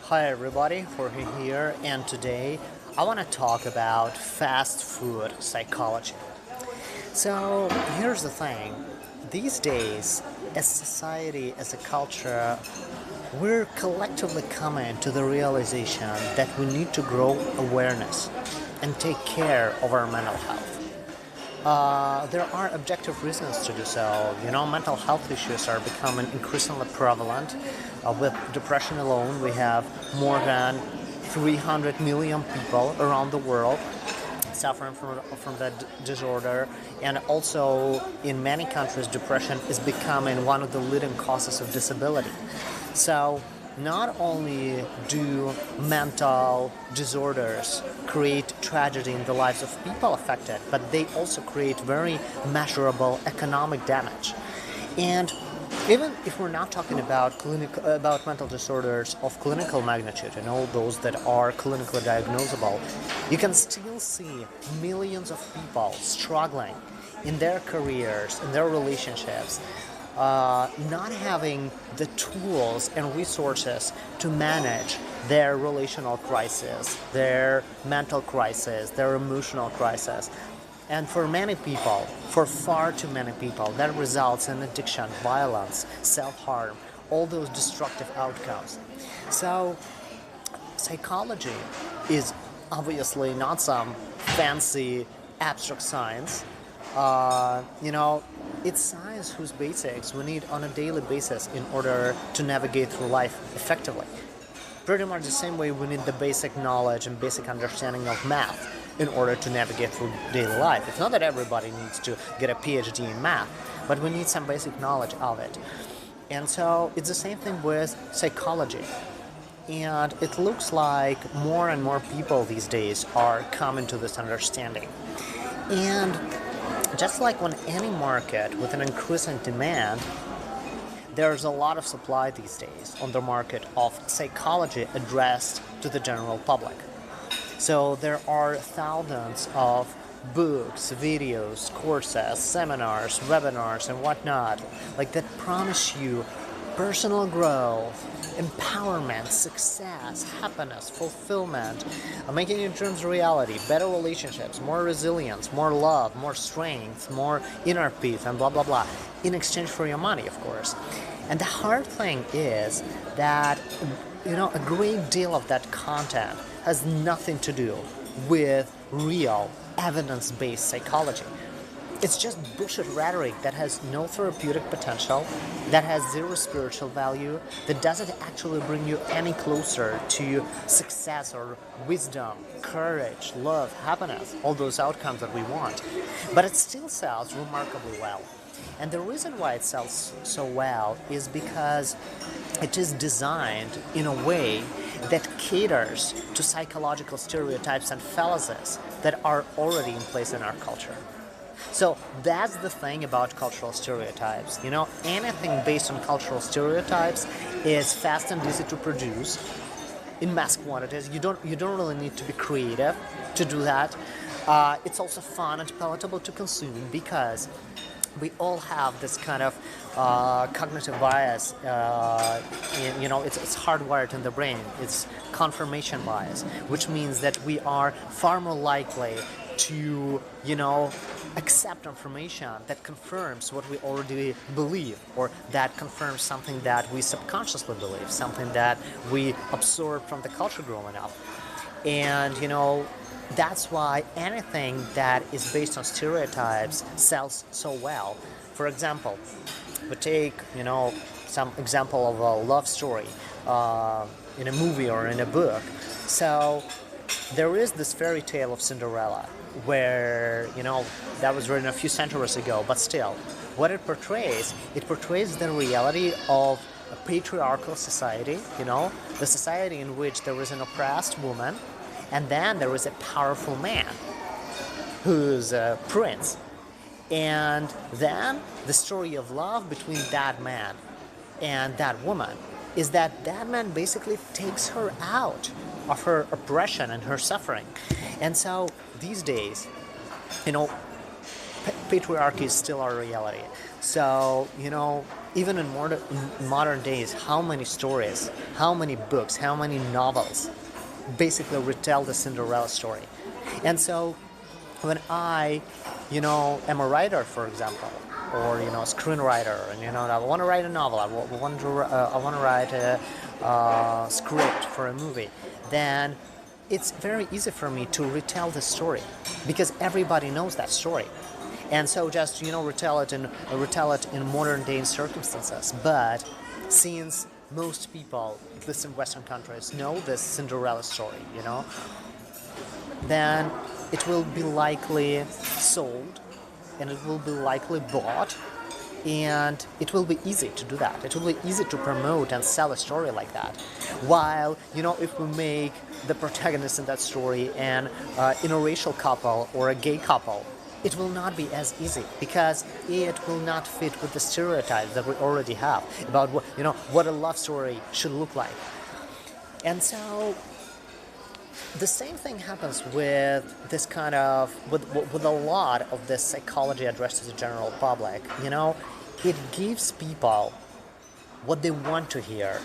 Hi everybody, Jorge here, and today I want to talk about fast food psychology. So here's the thing, these days, as society, as a culture, we're collectively coming to the realization that we need to grow awareness and take care of our mental health. There are objective reasons to do so. Mental health issues are becoming increasingly prevalent. With depression alone, we have more than 300 million people around the world suffering from that disorder. And also, in many countries, depression is becoming one of the leading causes of disability. So, not only do mental disorders create tragedy in the lives of people affected, but they also create very measurable economic damage. And even if we're not talking about about mental disorders of clinical magnitude and all those that are clinically diagnosable, you can still see millions of people struggling in their careers, in their relationships, not having the tools and resources to manage their relational crisis, their mental crisis, their emotional crisis. And for many people, for far too many people, that results in addiction, violence, self-harm, all those destructive outcomes. So, psychology is obviously not some fancy abstract science. It's science whose basics we need on a daily basis in order to navigate through life effectively. Pretty much the same way we need the basic knowledge and basic understanding of math in order to navigate through daily life. It's not that everybody needs to get a PhD in math, but we need some basic knowledge of it. And so it's the same thing with psychology. And it looks like more and more people these days are coming to this understanding. And just like on any market with an increasing demand, there's a lot of supply these days on the market of psychology addressed to the general public. So there are thousands of books, videos, courses, seminars, webinars, and whatnot, like that promise you personal growth, empowerment, success, happiness, fulfillment, making your dreams a reality, better relationships, more resilience, more love, more strength, more inner peace, and blah blah blah, in exchange for your money, of course. And the hard thing is that a great deal of that content has nothing to do with real evidence-based psychology. It's just bullshit rhetoric that has no therapeutic potential, that has zero spiritual value, that doesn't actually bring you any closer to success or wisdom, courage, love, happiness, all those outcomes that we want. But it still sells remarkably well. And the reason why it sells so well is because it is designed in a way that caters to psychological stereotypes and fallacies that are already in place in our culture. So that's the thing about cultural stereotypes. Anything based on cultural stereotypes is fast and easy to produce in mass quantities. You don't really need to be creative to do that. It's also fun and palatable to consume because we all have this kind of cognitive bias. It's hardwired in the brain. It's confirmation bias, which means that we are far more likely to, accept information that confirms what we already believe, or that confirms something that we subconsciously believe, something that we absorb from the culture growing up. And, that's why anything that is based on stereotypes sells so well. For example, we take, some example of a love story in a movie or in a book. So there is this fairy tale of Cinderella where, that was written a few centuries ago, but still, what it portrays the reality of a patriarchal society, the society in which there is an oppressed woman, and then there is a powerful man who's a prince. And then the story of love between that man and that woman is that man basically takes her out of her oppression and her suffering. And so these days, patriarchy is still our reality. So, even in modern days, how many stories, how many books, how many novels basically retell the Cinderella story. And so when I, am a writer, for example, or a screenwriter, and I want to write a novel, I want to write a script for a movie, then it's very easy for me to retell the story because everybody knows that story. And so just retell it in modern day circumstances. But since most people, at least in Western countries, know this Cinderella story, then it will be likely sold, and it will be likely bought, and it will be easy to do that. It will be easy to promote and sell a story like that. While, if we make the protagonist in that story an interracial couple or a gay couple, it will not be as easy because it will not fit with the stereotypes that we already have about what a love story should look like. And so the same thing happens with this kind of with a lot of this psychology addressed to the general public. It gives people what they want to hear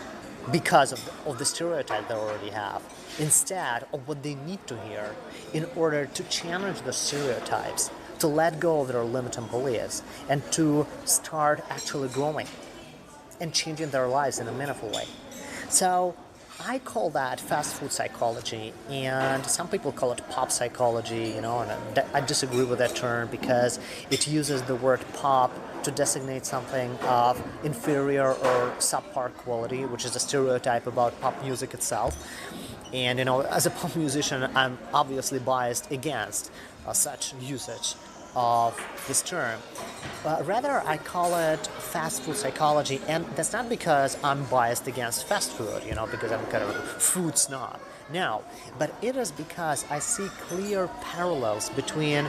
because of the stereotype they already have, instead of what they need to hear in order to challenge the stereotypes, to let go of their limiting beliefs, and to start actually growing and changing their lives in a meaningful way. So I call that fast food psychology, and some people call it pop psychology, and I disagree with that term because it uses the word pop to designate something of inferior or subpar quality, which is a stereotype about pop music itself. And as a pop musician, I'm obviously biased against such usage of this term. Rather, I call it fast food psychology, and that's not because I'm biased against fast food, because I'm kind of a food snob. No, but it is because I see clear parallels between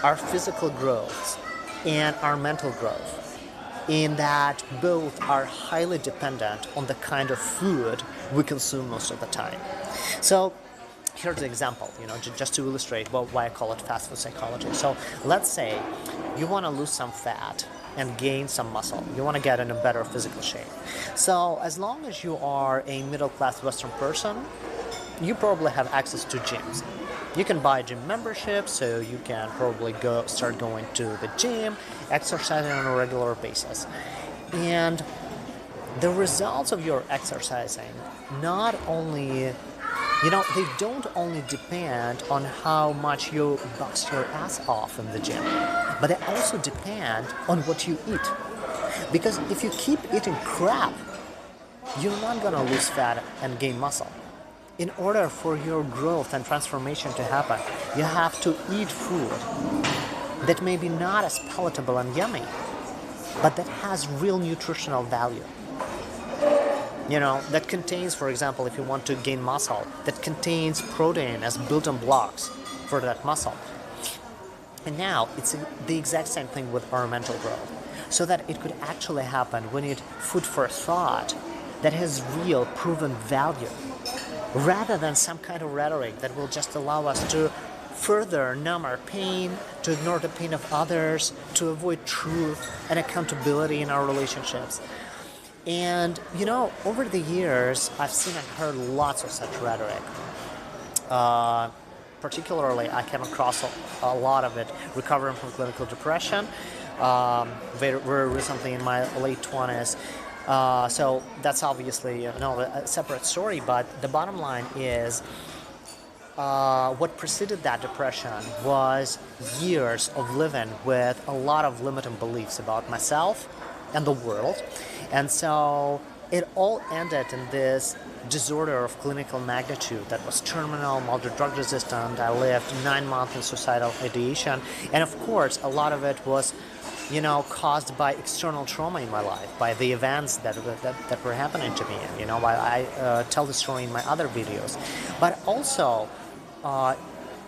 our physical growth and our mental growth, in that both are highly dependent on the kind of food we consume most of the time. So here's an example, just to illustrate why I call it fast food psychology. So let's say you want to lose some fat and gain some muscle. You want to get in a better physical shape. So as long as you are a middle-class Western person, you probably have access to gyms. You can buy a gym membership, so you can probably start going to the gym, exercising on a regular basis. And the results of your exercising not only they don't only depend on how much you bust your ass off in the gym, but they also depend on what you eat. Because if you keep eating crap, you're not going to lose fat and gain muscle. In order for your growth and transformation to happen, you have to eat food that may be not as palatable and yummy, but that has real nutritional value. That contains, for example, if you want to gain muscle, that contains protein as building blocks for that muscle. And now it's the exact same thing with our mental growth. So that it could actually happen, we need food for thought that has real proven value, rather than some kind of rhetoric that will just allow us to further numb our pain, to ignore the pain of others, to avoid truth and accountability in our relationships. And, over the years, I've seen and heard lots of such rhetoric. Particularly, I came across a lot of it recovering from clinical depression very recently in my late 20s. So that's obviously a separate story, but the bottom line is what preceded that depression was years of living with a lot of limiting beliefs about myself and the world. And so it all ended in this disorder of clinical magnitude that was terminal, multi-drug resistant. I lived 9 months in suicidal ideation. And of course, a lot of it was, caused by external trauma in my life, by the events that were happening to me. I tell the story in my other videos. But also,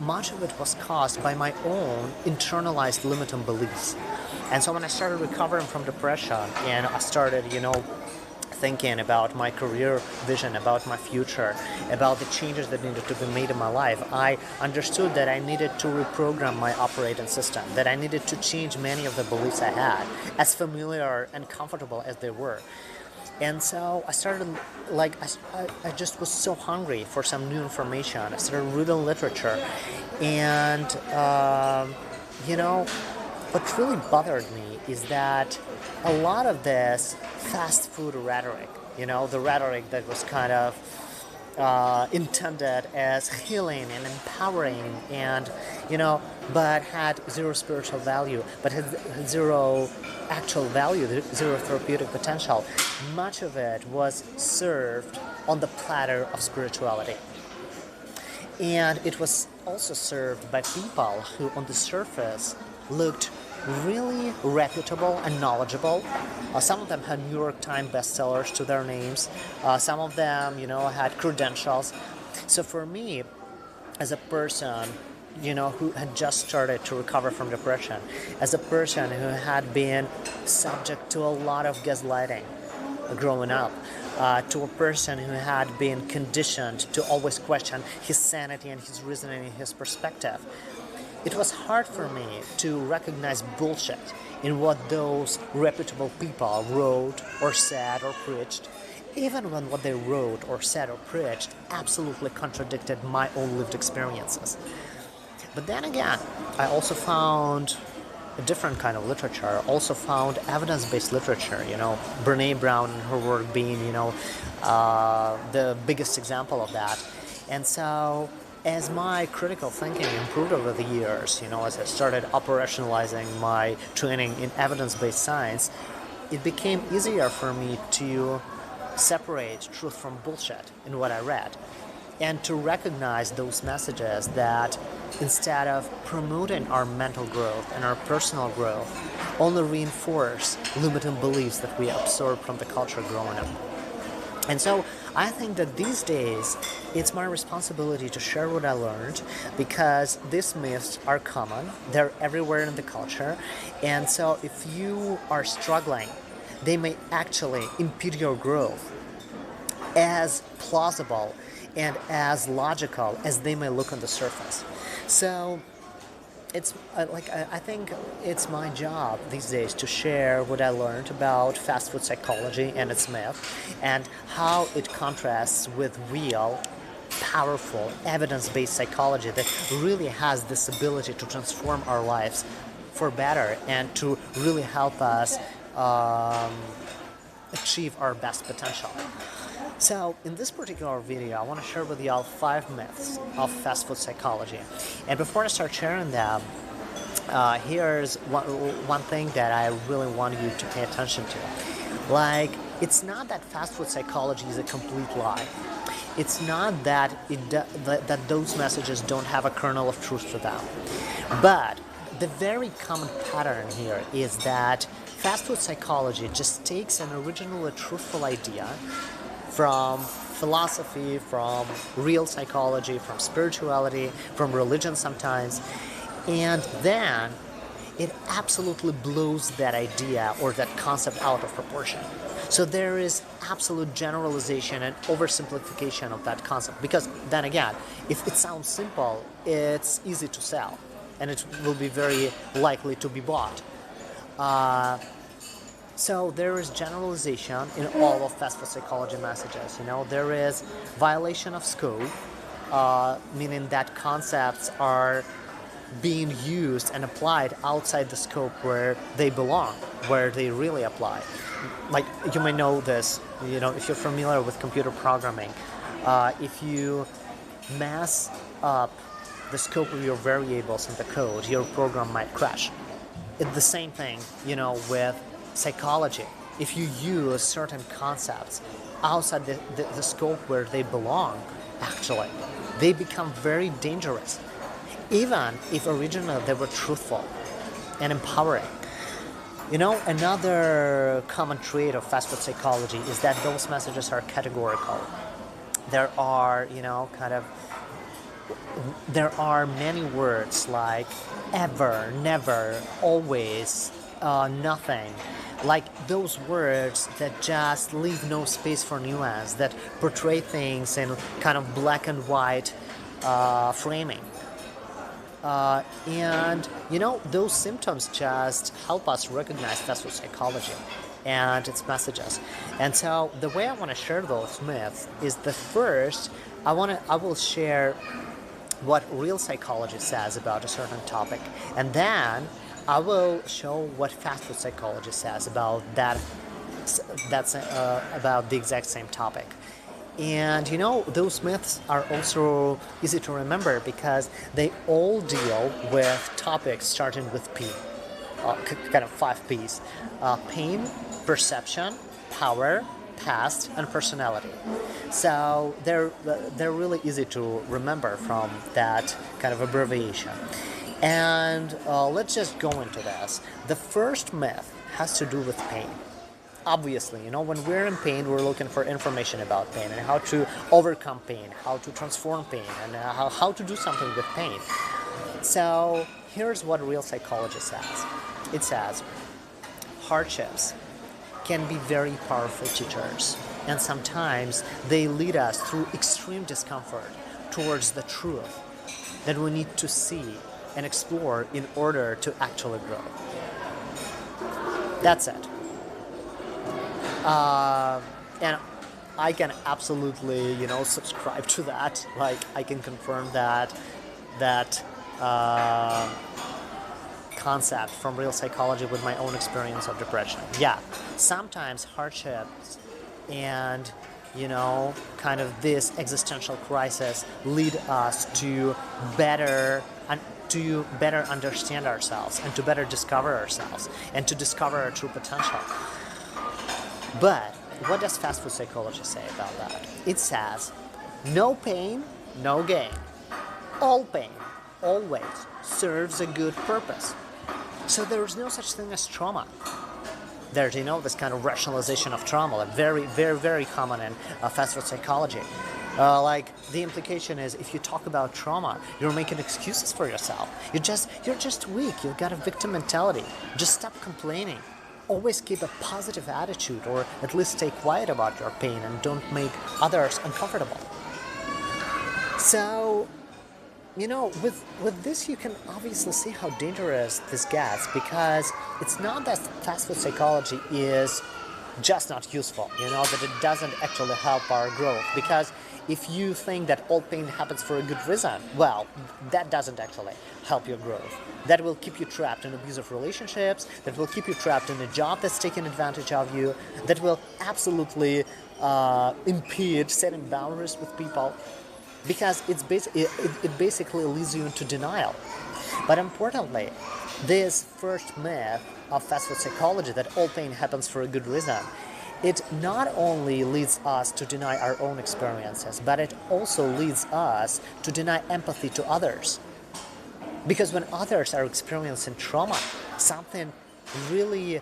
much of it was caused by my own internalized limiting beliefs. And so when I started recovering from depression and I started, thinking about my career vision, about my future, about the changes that needed to be made in my life, I understood that I needed to reprogram my operating system, that I needed to change many of the beliefs I had, as familiar and comfortable as they were. And so I started, I just was so hungry for some new information. I started reading literature. And, what really bothered me is that a lot of this fast food rhetoric, the rhetoric that was kind of intended as healing and empowering, and but had zero spiritual value, but had zero actual value, zero therapeutic potential. Much of it was served on the platter of spirituality, and it was also served by people who on the surface looked really reputable and knowledgeable. Some of them had New York Times bestsellers to their names. Some of them, had credentials. So for me, as a person, who had just started to recover from depression, as a person who had been subject to a lot of gaslighting growing up, to a person who had been conditioned to always question his sanity and his reasoning and his perspective, it was hard for me to recognize bullshit in what those reputable people wrote or said or preached, even when what they wrote or said or preached absolutely contradicted my own lived experiences. But then again, I also found a different kind of literature, also found evidence-based literature, Brene Brown and her work being, the biggest example of that. And so as my critical thinking improved over the years, as I started operationalizing my training in evidence-based science, it became easier for me to separate truth from bullshit in what I read, and to recognize those messages that, instead of promoting our mental growth and our personal growth, only reinforce limiting beliefs that we absorb from the culture growing up. And so I think that these days it's my responsibility to share what I learned, because these myths are common, they're everywhere in the culture, and so if you are struggling, they may actually impede your growth, as plausible and as logical as they may look on the surface. So it's I think it's my job these days to share what I learned about fast food psychology and its myth, and how it contrasts with real, powerful, evidence-based psychology that really has this ability to transform our lives for better and to really help us achieve our best potential. So in this particular video, I want to share with you all 5 myths of fast food psychology. And before I start sharing them, here's one thing that I really want you to pay attention to. It's not that fast food psychology is a complete lie. It's not that that those messages don't have a kernel of truth to them. But the very common pattern here is that fast food psychology just takes an originally truthful idea from philosophy, from real psychology, from spirituality, from religion sometimes, and then it absolutely blows that idea or that concept out of proportion. So there is absolute generalization and oversimplification of that concept, because then again, if it sounds simple, it's easy to sell and it will be very likely to be bought. So there is generalization in all of fast food psychology messages. There is violation of scope, meaning that concepts are being used and applied outside the scope where they belong, where they really apply. Like, you may know this, if you're familiar with computer programming, if you mess up the scope of your variables in the code, your program might crash. It's the same thing, with psychology. If you use certain concepts outside the scope where they belong, actually, they become very dangerous, even if originally they were truthful and empowering. Another common trait of fast food psychology is that those messages are categorical. There are, there are many words like ever, never, always, nothing, like those words that just leave no space for nuance, that portray things in kind of black and white framing. And those symptoms just help us recognize fast food psychology and its messages. And so the way I want to share those myths is the first I will share what real psychology says about a certain topic, and then I will show what fast food psychology says about that's about the exact same topic. And those myths are also easy to remember because they all deal with topics starting with P, kind of 5 Ps: pain, perception, power, past, and personality. So they're really easy to remember from that kind of abbreviation. And let's just go into this. The first myth has to do with pain. Obviously, when we're in pain, we're looking for information about pain and how to overcome pain, how to transform pain, and how to do something with pain. So here's what real psychology says. It says, hardships can be very powerful teachers, and sometimes they lead us through extreme discomfort towards the truth that we need to see and explore in order to actually grow. That's it. And I can absolutely, subscribe to that. Like, I can confirm that concept from real psychology with my own experience of depression. Yeah, sometimes hardships and kind of this existential crisis lead us to better understand ourselves and to better discover ourselves and to discover our true potential. But what does fast food psychology say about that? It says, no pain, no gain. All pain, always, serves a good purpose. So there is no such thing as trauma. There's, this kind of rationalization of trauma, like very, very, very common in fast food psychology. Like, the implication is, if you talk about trauma, you're making excuses for yourself. You're just weak. You've got a victim mentality. Just stop complaining. Always keep a positive attitude, or at least stay quiet about your pain and don't make others uncomfortable. So, with this you can obviously see how dangerous this gets, because it's not that fast food psychology is just not useful, that it doesn't actually help our growth. Because if you think that all pain happens for a good reason, well, that doesn't actually help your growth. That will keep you trapped in abusive relationships, that will keep you trapped in a job that's taking advantage of you, that will absolutely impede setting boundaries with people, because it basically leads you into denial. But importantly, this first myth of fast food psychology, that all pain happens for a good reason, it not only leads us to deny our own experiences, but it also leads us to deny empathy to others. Because when others are experiencing trauma, something really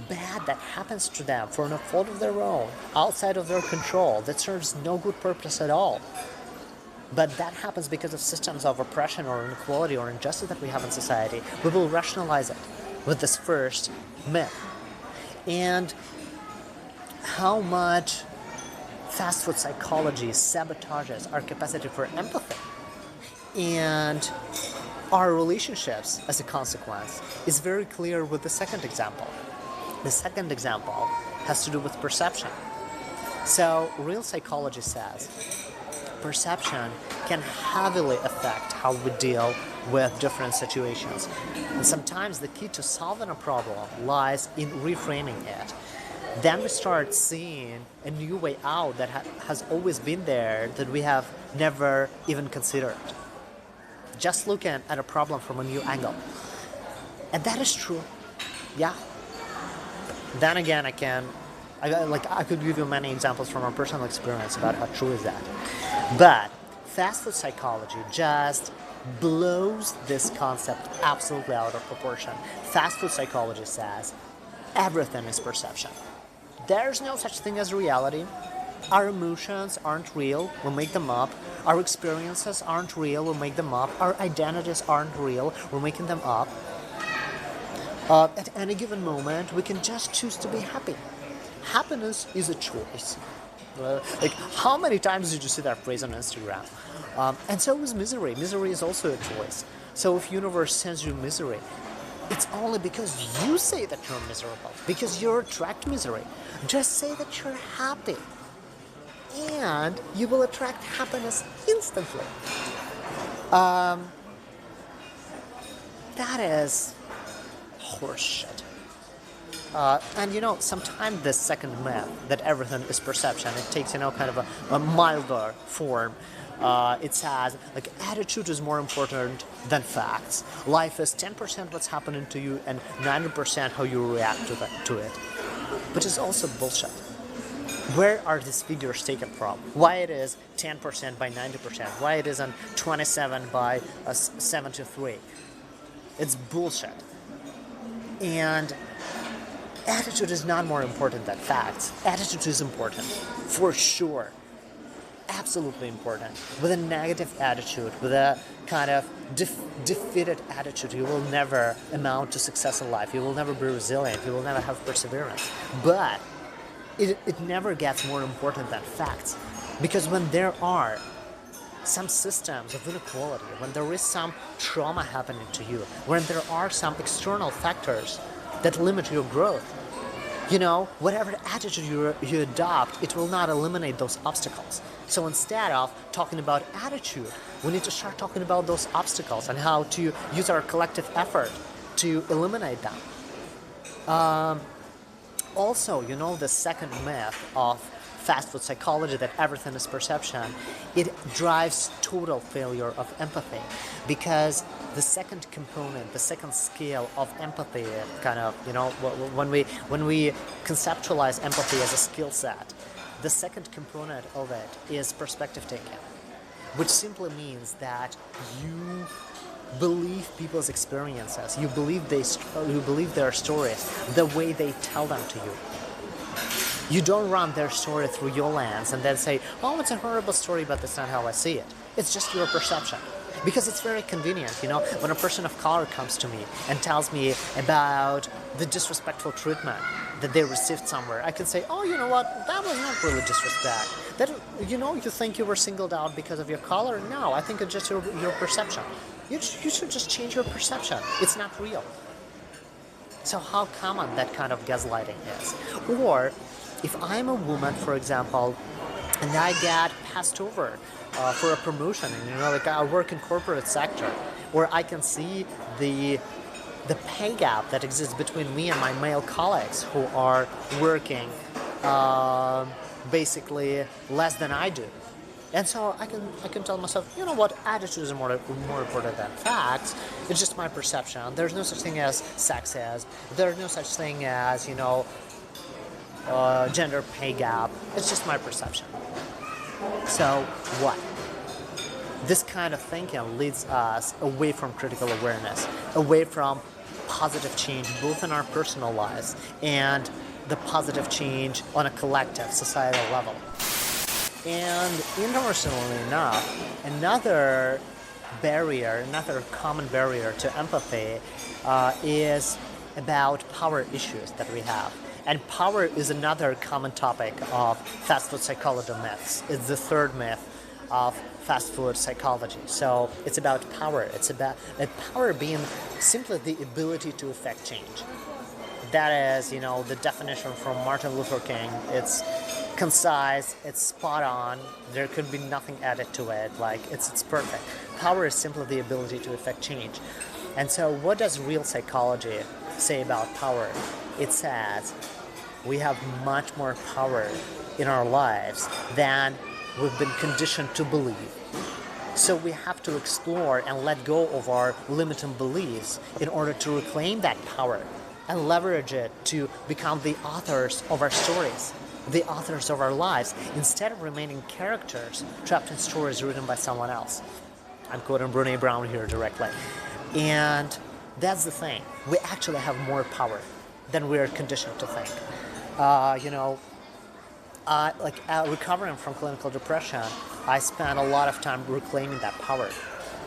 bad that happens to them for no fault of their own, outside of their control, that serves no good purpose at all, but that happens because of systems of oppression or inequality or injustice that we have in society, we will rationalize it with this first myth. And how much fast food psychology sabotages our capacity for empathy and our relationships as a consequence is very clear with the second example. The second example has to do with perception. So, real psychology says perception can heavily affect how we deal with different situations. And sometimes the key to solving a problem lies in reframing it. Then we start seeing a new way out that has always been there, that we have never even considered. Just looking at a problem from a new angle. And that is true. Yeah. Then again, I could give you many examples from our personal experience about how true is that. But fast food psychology just blows this concept absolutely out of proportion. Fast food psychology says everything is perception. There's no such thing as reality. Our emotions aren't real, we make them up. Our experiences aren't real, we make them up. Our identities aren't real, we're making them up. At any given moment, we can just choose to be happy. Happiness is a choice. Like, how many times did you see that phrase on Instagram? And so is misery. Misery is also a choice. So if universe sends you misery, it's only because you say that you're miserable, because you attract misery. Just say that you're happy, and you will attract happiness instantly. That is horseshit. And sometimes the second myth that everything is perception, it takes, kind of a milder form. It says, like, attitude is more important than facts. Life is 10% what's happening to you and 90% how you react to it. But it's also bullshit. Where are these figures taken from? Why it is 10% by 90%? Why it isn't 27 by 73? It's bullshit. And attitude is not more important than facts. Attitude is important, for sure. Absolutely important. With a negative attitude, with a kind of defeated attitude, you will never amount to success in life. You will never be resilient. You will never have perseverance. But it never gets more important than facts. Because when there are some systems of inequality, when there is some trauma happening to you, when there are some external factors that limit your growth, whatever attitude you adopt, it will not eliminate those obstacles. So instead of talking about attitude, we need to start talking about those obstacles and how to use our collective effort to eliminate them. Also, the second myth of fast food psychology, that everything is perception, it drives total failure of empathy, because the second component, the second scale of empathy, kind of, when we conceptualize empathy as a skill set, the second component of it is perspective taking, which simply means that you believe people's experiences, you believe their stories the way they tell them to you. You don't run their story through your lens and then say, oh, it's a horrible story, but that's not how I see it. It's just your perception. Because it's very convenient, when a person of color comes to me and tells me about the disrespectful treatment that they received somewhere, I can say, oh, you know what, that was not really disrespect. That, you think you were singled out because of your color? No, I think it's just your perception. You should just change your perception. It's not real. So how common that kind of gaslighting is. Or if I'm a woman, for example, and I get passed over for a promotion, and like I work in corporate sector, where I can see the pay gap that exists between me and my male colleagues who are working basically less than I do. And so I can tell myself, you know what, attitude is more important than facts. It's just my perception. There's no such thing as sexism. There's no such thing as, gender pay gap. It's just my perception. So what? This kind of thinking leads us away from critical awareness, away from positive change, both in our personal lives and the positive change on a collective societal level. And interestingly enough, another common barrier to empathy is about power issues that we have. And power is another common topic of fast food psychology myths. It's the third myth of fast food psychology. So it's about power. It's about power being simply the ability to affect change. That is, the definition from Martin Luther King. It's concise, it's spot on, there could be nothing added to it, like it's perfect. Power is simply the ability to affect change. And so what does real psychology say about power? It says we have much more power in our lives than we've been conditioned to believe. So we have to explore and let go of our limiting beliefs in order to reclaim that power and leverage it to become the authors of our stories, the authors of our lives, instead of remaining characters trapped in stories written by someone else. I'm quoting Brené Brown here directly. And that's the thing. We actually have more power than we are conditioned to think. Recovering from clinical depression, I spent a lot of time reclaiming that power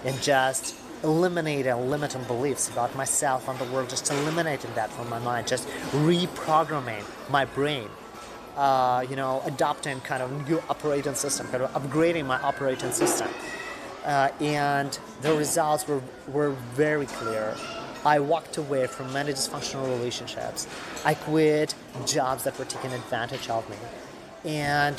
and just eliminating limiting beliefs about myself and the world, just eliminating that from my mind, just reprogramming my brain, adopting kind of new operating system, kind of upgrading my operating system. And the results were very clear. I walked away from many dysfunctional relationships. I quit jobs that were taking advantage of me. And,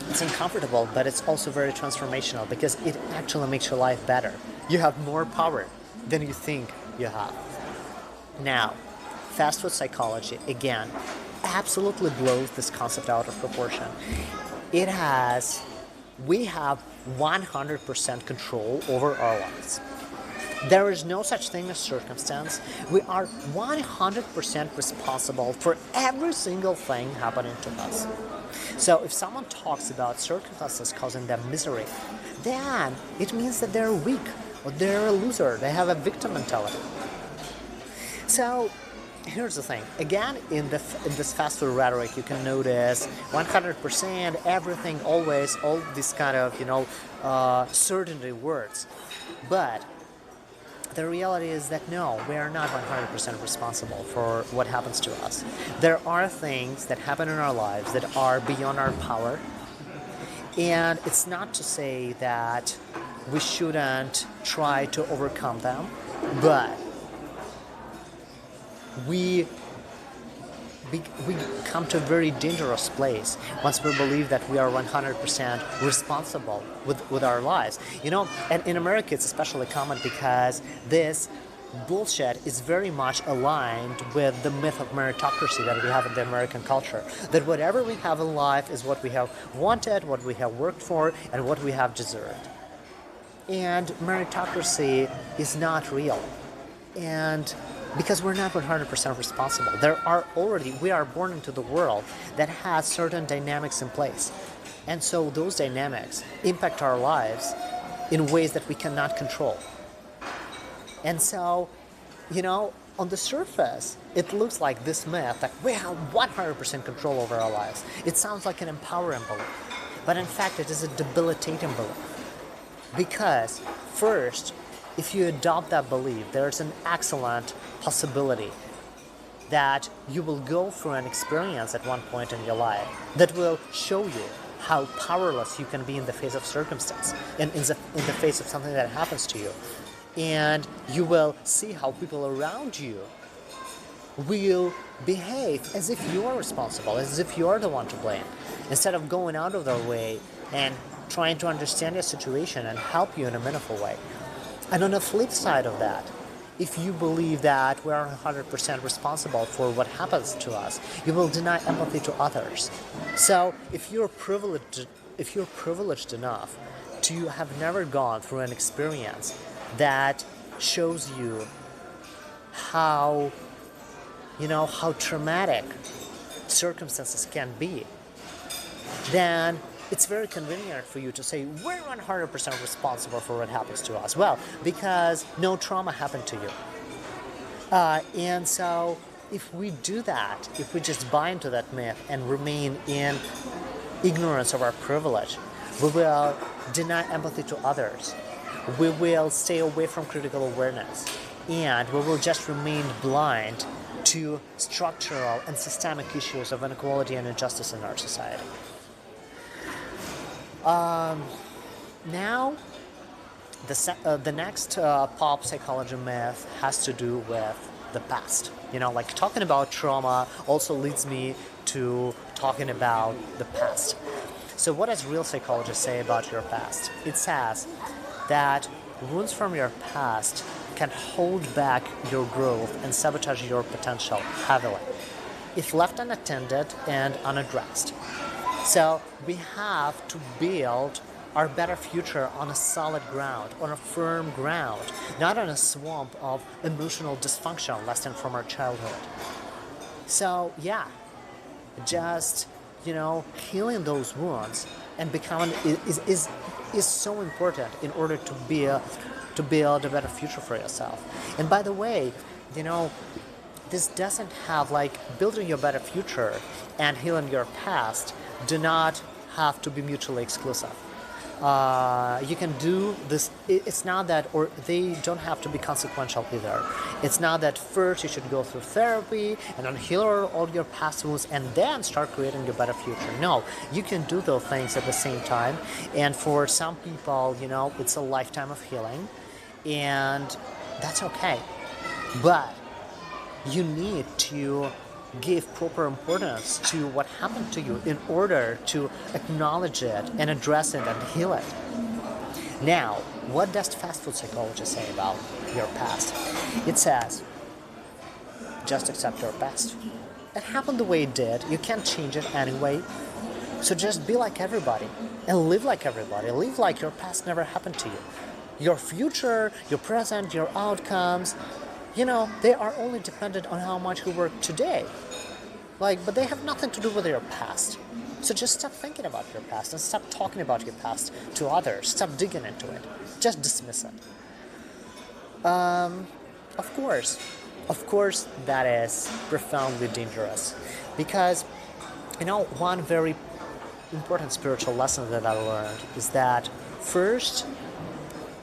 it's uncomfortable, but it's also very transformational because it actually makes your life better. You have more power than you think you have. Now, fast food psychology, again, absolutely blows this concept out of proportion. We have 100% control over our lives. There is no such thing as circumstance. We are 100% responsible for every single thing happening to us. So if someone talks about circumstances causing them misery, then it means that they're weak or they're a loser. They have a victim mentality. So here's the thing. Again, in this fast food rhetoric, you can notice 100%, everything, always, all these kind of, certainty words. But the reality is that no, we are not 100% responsible for what happens to us. There are things that happen in our lives that are beyond our power. And it's not to say that we shouldn't try to overcome them, but we come to a very dangerous place once we believe that we are 100% responsible with our lives. And in America it's especially common because this bullshit is very much aligned with the myth of meritocracy that we have in the American culture. That whatever we have in life is what we have wanted, what we have worked for, and what we have deserved. And meritocracy is not real. And because we're not 100% responsible. We are born into the world that has certain dynamics in place. And so those dynamics impact our lives in ways that we cannot control. And so, on the surface, it looks like this myth that we have 100% control over our lives. It sounds like an empowering belief. But in fact, it is a debilitating belief. Because, first, if you adopt that belief, there's an excellent possibility that you will go through an experience at one point in your life that will show you how powerless you can be in the face of circumstance and in the face of something that happens to you. And you will see how people around you will behave as if you are responsible, as if you are the one to blame, instead of going out of their way and trying to understand your situation and help you in a meaningful way. And on the flip side of that, if you believe that we are 100% responsible for what happens to us, you will deny empathy to others. So if you're privileged enough to have never gone through an experience that shows you how traumatic circumstances can be, then it's very convenient for you to say, we're 100% responsible for what happens to us. Well, because no trauma happened to you. And so if we do that, if we just buy into that myth and remain in ignorance of our privilege, we will deny empathy to others. We will stay away from critical awareness. And we will just remain blind to structural and systemic issues of inequality and injustice in our society. Now, the next pop psychology myth has to do with the past. Talking about trauma also leads me to talking about the past. So what does real psychology say about your past? It says that wounds from your past can hold back your growth and sabotage your potential heavily if left unattended and unaddressed. So we have to build our better future on a solid ground, on a firm ground, not on a swamp of emotional dysfunction lasting from our childhood. So just healing those wounds and becoming is so important in order to build a better future for yourself. And by the way, this doesn't have building your better future and healing your past do not have to be mutually exclusive. You can do this. It's not that, or they don't have to be consequential either. It's not that first you should go through therapy and then heal all your past wounds and then start creating a better future. No, you can do those things at the same time. And for some people, it's a lifetime of healing, and that's okay. But you need to give proper importance to what happened to you in order to acknowledge it and address it and heal it. Now, what does fast food psychology say about your past? It says, just accept your past. It happened the way it did. You can't change it anyway. So just be like everybody and live like everybody. Live like your past never happened to you. Your future, your present, your outcomes, they are only dependent on how much you work today. But they have nothing to do with your past. So just stop thinking about your past and stop talking about your past to others. Stop digging into it. Just dismiss it. Of course, that is profoundly dangerous. Because, one very important spiritual lesson that I learned is that first,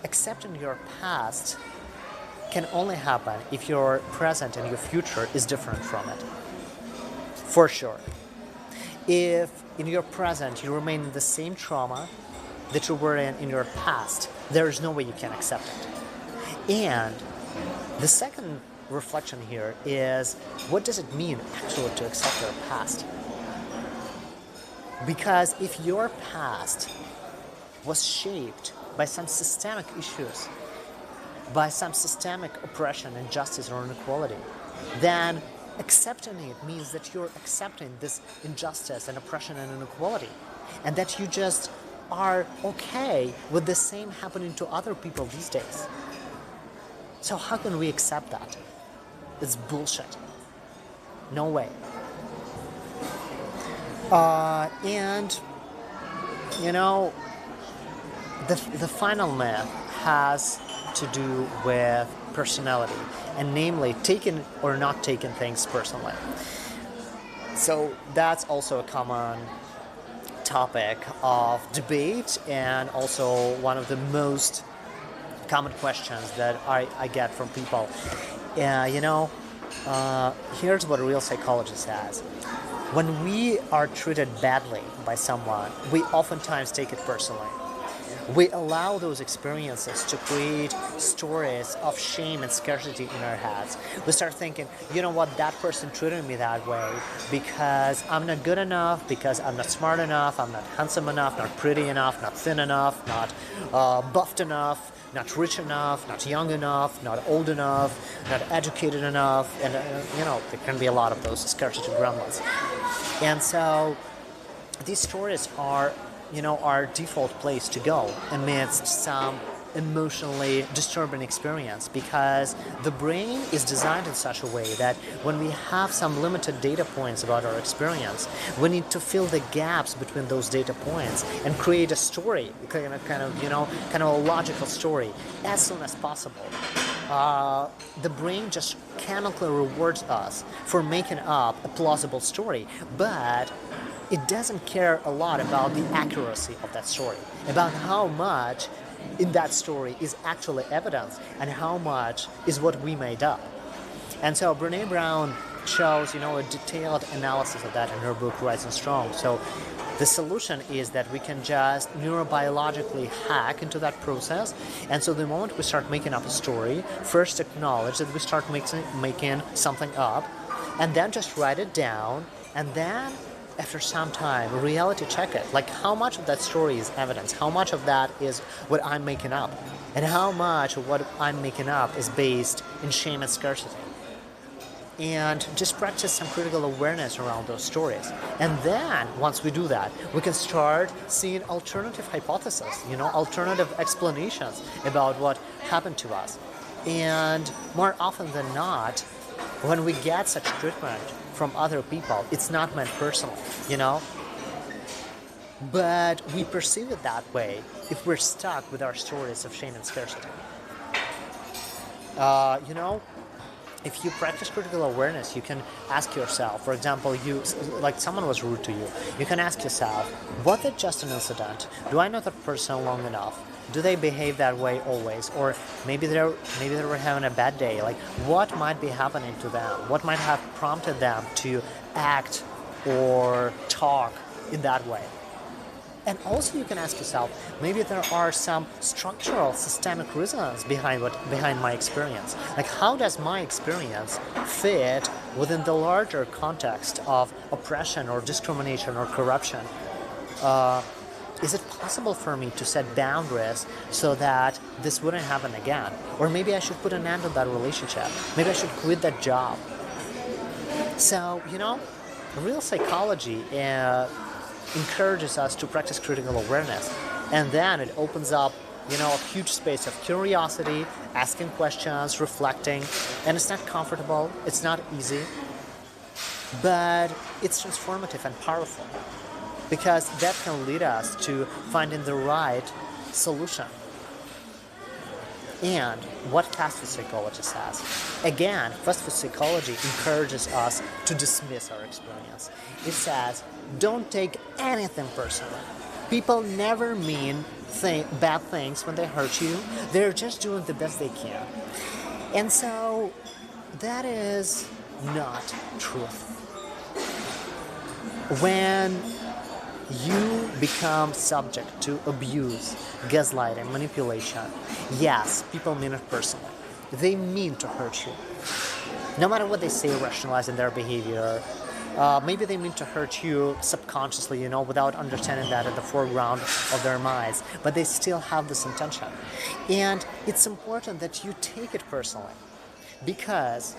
accepting your past can only happen if your present and your future is different from it. For sure. If in your present you remain in the same trauma that you were in your past, there is no way you can accept it. And the second reflection here is, what does it mean actually to accept your past? Because if your past was shaped by some systemic issues, by some systemic oppression, injustice, or inequality, then accepting it means that you're accepting this injustice and oppression and inequality, and that you just are okay with the same happening to other people these days. So how can we accept that? It's bullshit. No way. And the final myth has to do with personality, and namely taking or not taking things personally. So that's also a common topic of debate, and also one of the most common questions that I get from people. Here's what a real psychologist says. When we are treated badly by someone, we oftentimes take it personally. We allow those experiences to create stories of shame and scarcity in our heads. We start thinking, that person treated me that way because I'm not good enough, because I'm not smart enough, I'm not handsome enough, not pretty enough, not thin enough, not buffed enough, not rich enough, not young enough, not old enough, not educated enough, and there can be a lot of those scarcity gremlins. And so these stories are our default place to go amidst some emotionally disturbing experience, because the brain is designed in such a way that when we have some limited data points about our experience, we need to fill the gaps between those data points and create a story, kind of a logical story as soon as possible. The brain just chemically rewards us for making up a plausible story, but it doesn't care a lot about the accuracy of that story, about how much in that story is actually evidence and how much is what we made up. And so Brené Brown shows, a detailed analysis of that in her book Rising Strong. So the solution is that we can just neurobiologically hack into that process. And so the moment we start making up a story, first acknowledge that we start making something up, and then just write it down, and then after some time, reality check it. Like, how much of that story is evidence? How much of that is what I'm making up? And how much of what I'm making up is based in shame and scarcity? And just practice some critical awareness around those stories. And then, once we do that, we can start seeing alternative hypotheses, alternative explanations about what happened to us. And more often than not, when we get such treatment from other people, it's not meant personally, but we perceive it that way if we're stuck with our stories of shame and scarcity. if you practice critical awareness, you can ask yourself, for example, like someone was rude to you, you can ask yourself, was it just an incident? Do I know that person long enough? Do they behave that way always? Or maybe they were having a bad day. Like, what might be happening to them? What might have prompted them to act or talk in that way? And also you can ask yourself, maybe there are some structural systemic reasons behind my experience. Like, how does my experience fit within the larger context of oppression or discrimination or corruption? Is it possible for me to set boundaries so that this wouldn't happen again? Or maybe I should put an end to that relationship. Maybe I should quit that job. So, real psychology encourages us to practice critical awareness. And then it opens up, a huge space of curiosity, asking questions, reflecting. And it's not comfortable, it's not easy, but it's transformative and powerful. Because that can lead us to finding the right solution. And what fast food psychology says. Again, fast food psychology encourages us to dismiss our experience. It says, don't take anything personally. People never mean bad things when they hurt you. They're just doing the best they can. And so, that is not truth. When you become subject to abuse, gaslighting, manipulation, yes, people mean it personally. They mean to hurt you. No matter what they say, rationalizing their behavior, maybe they mean to hurt you subconsciously, without understanding that at the foreground of their minds, but they still have this intention. And it's important that you take it personally, because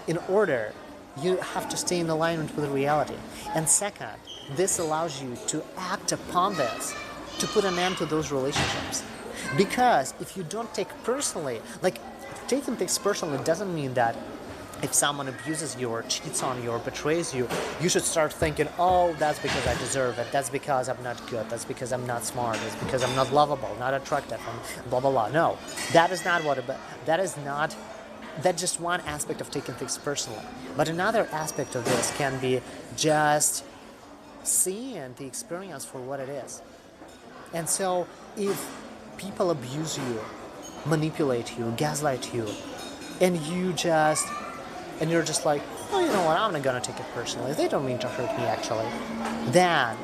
in order, you have to stay in alignment with reality. And second, this allows you to act upon this, to put an end to those relationships. Because if you don't take personally, like, taking things personally doesn't mean that if someone abuses you or cheats on you or betrays you, you should start thinking, oh, that's because I deserve it, that's because I'm not good, that's because I'm not smart, that's because I'm not lovable, not attractive, and blah, blah, blah. No, that's just one aspect of taking things personally. But another aspect of this can be just seeing the experience for what it is. And so if people abuse you, manipulate you, gaslight you, and you're just like, oh, you know what, I'm not gonna take it personally, they don't mean to hurt me actually, then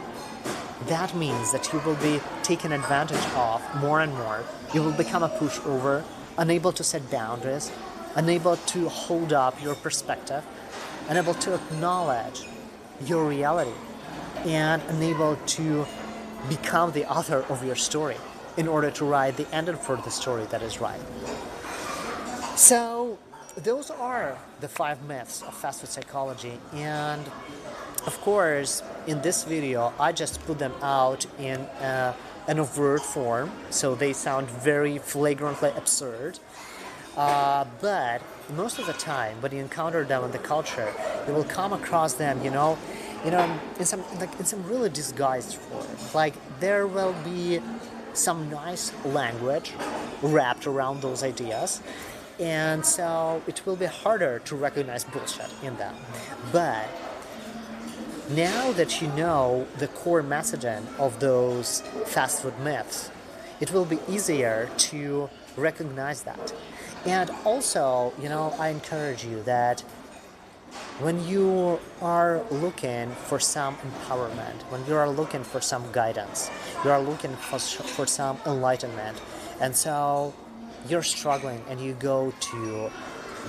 that means that you will be taken advantage of more and more. You will become a pushover, unable to set boundaries, unable to hold up your perspective, unable to acknowledge your reality, and unable to become the author of your story in order to write the ending for the story that is right. So those are the 5 myths of fast food psychology, and of course in this video I just put them out in an overt form, so they sound very flagrantly absurd. But most of the time, when you encounter them in the culture, you will come across them, in some really disguised form. Like, there will be some nice language wrapped around those ideas, and so it will be harder to recognize bullshit in them. But now that you know the core messaging of those fast food myths, it will be easier to recognize that. And also, I encourage you that when you are looking for some empowerment, when you are looking for some guidance, you are looking for some enlightenment, and so you're struggling and you go to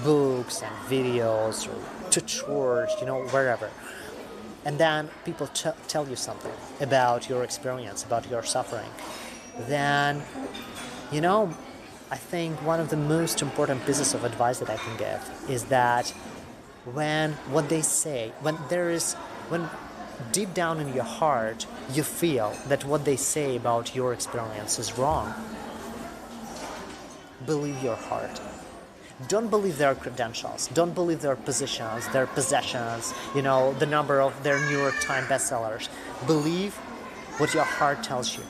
books and videos or to church, wherever, and then people tell you something about your experience, about your suffering, then, I think one of the most important pieces of advice that I can give is that when deep down in your heart you feel that what they say about your experience is wrong, believe your heart. Don't believe their credentials. Don't believe their positions, their possessions, the number of their New York Times bestsellers. Believe what your heart tells you.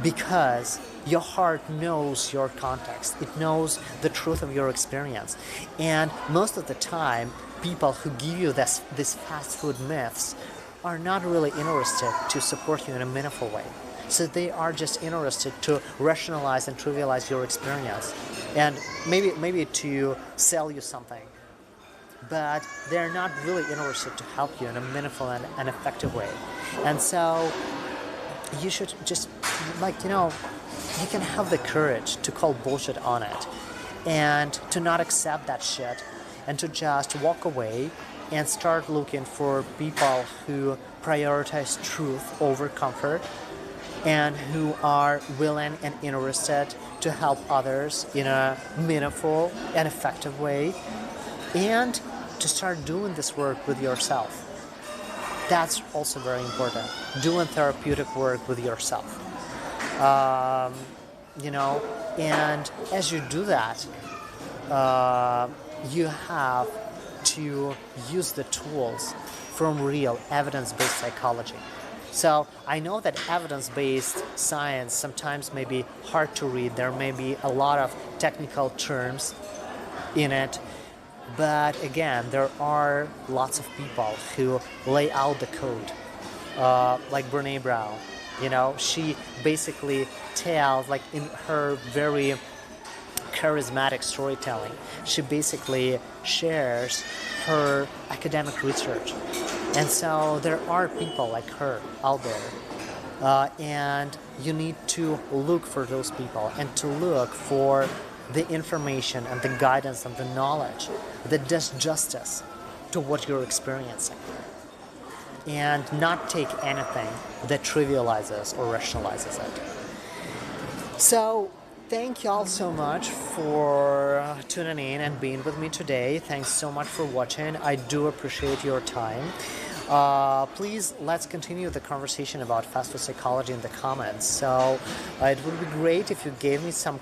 because your heart knows your context. It knows the truth of your experience. And most of the time, people who give you these fast food myths are not really interested to support you in a meaningful way. So they are just interested to rationalize and trivialize your experience, and maybe to sell you something. But they're not really interested to help you in a meaningful and effective way. And so you should just, you can have the courage to call bullshit on it and to not accept that shit and to just walk away and start looking for people who prioritize truth over comfort and who are willing and interested to help others in a meaningful and effective way, and to start doing this work with yourself. That's also very important. Doing therapeutic work with yourself. And as you do that, you have to use the tools from real evidence-based psychology. So I know that evidence-based science sometimes may be hard to read. There may be a lot of technical terms in it. But again, there are lots of people who lay out the code, like Brené Brown. She basically tells, like in her very charismatic storytelling, she basically shares her academic research. And so there are people like her out there. And you need to look for those people and to look for the information and the guidance and the knowledge that does justice to what you're experiencing, and not take anything that trivializes or rationalizes it. So thank y'all so much for tuning in and being with me today. Thanks so much for watching. I do appreciate your time. Please, let's continue the conversation about fast food psychology in the comments. So it would be great if you gave me some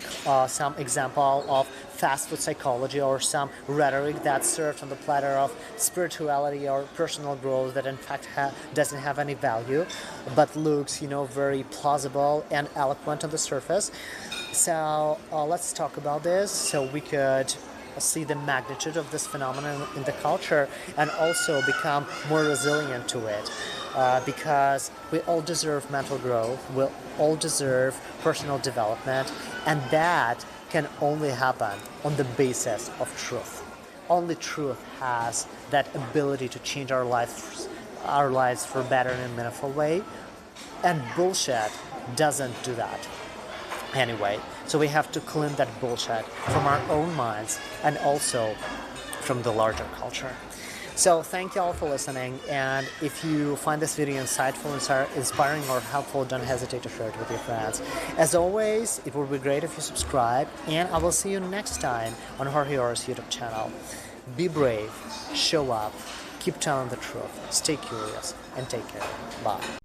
example of fast food psychology or some rhetoric that's served on the platter of spirituality or personal growth that in fact doesn't have any value, but looks, very plausible and eloquent on the surface. So let's talk about this so we could see the magnitude of this phenomenon in the culture and also become more resilient to it, because we all deserve mental growth, we all deserve personal development, and that can only happen on the basis of truth. Only truth has that ability to change our lives for better in a meaningful way, and bullshit doesn't do that. Anyway, so we have to clean that bullshit from our own minds and also from the larger culture. So thank you all for listening, and if you find this video insightful, inspiring, or helpful, don't hesitate to share it with your friends. As always, it would be great if you subscribe, and I will see you next time on Jorge Oro's YouTube channel. Be brave, show up, keep telling the truth, stay curious, and take care. Bye.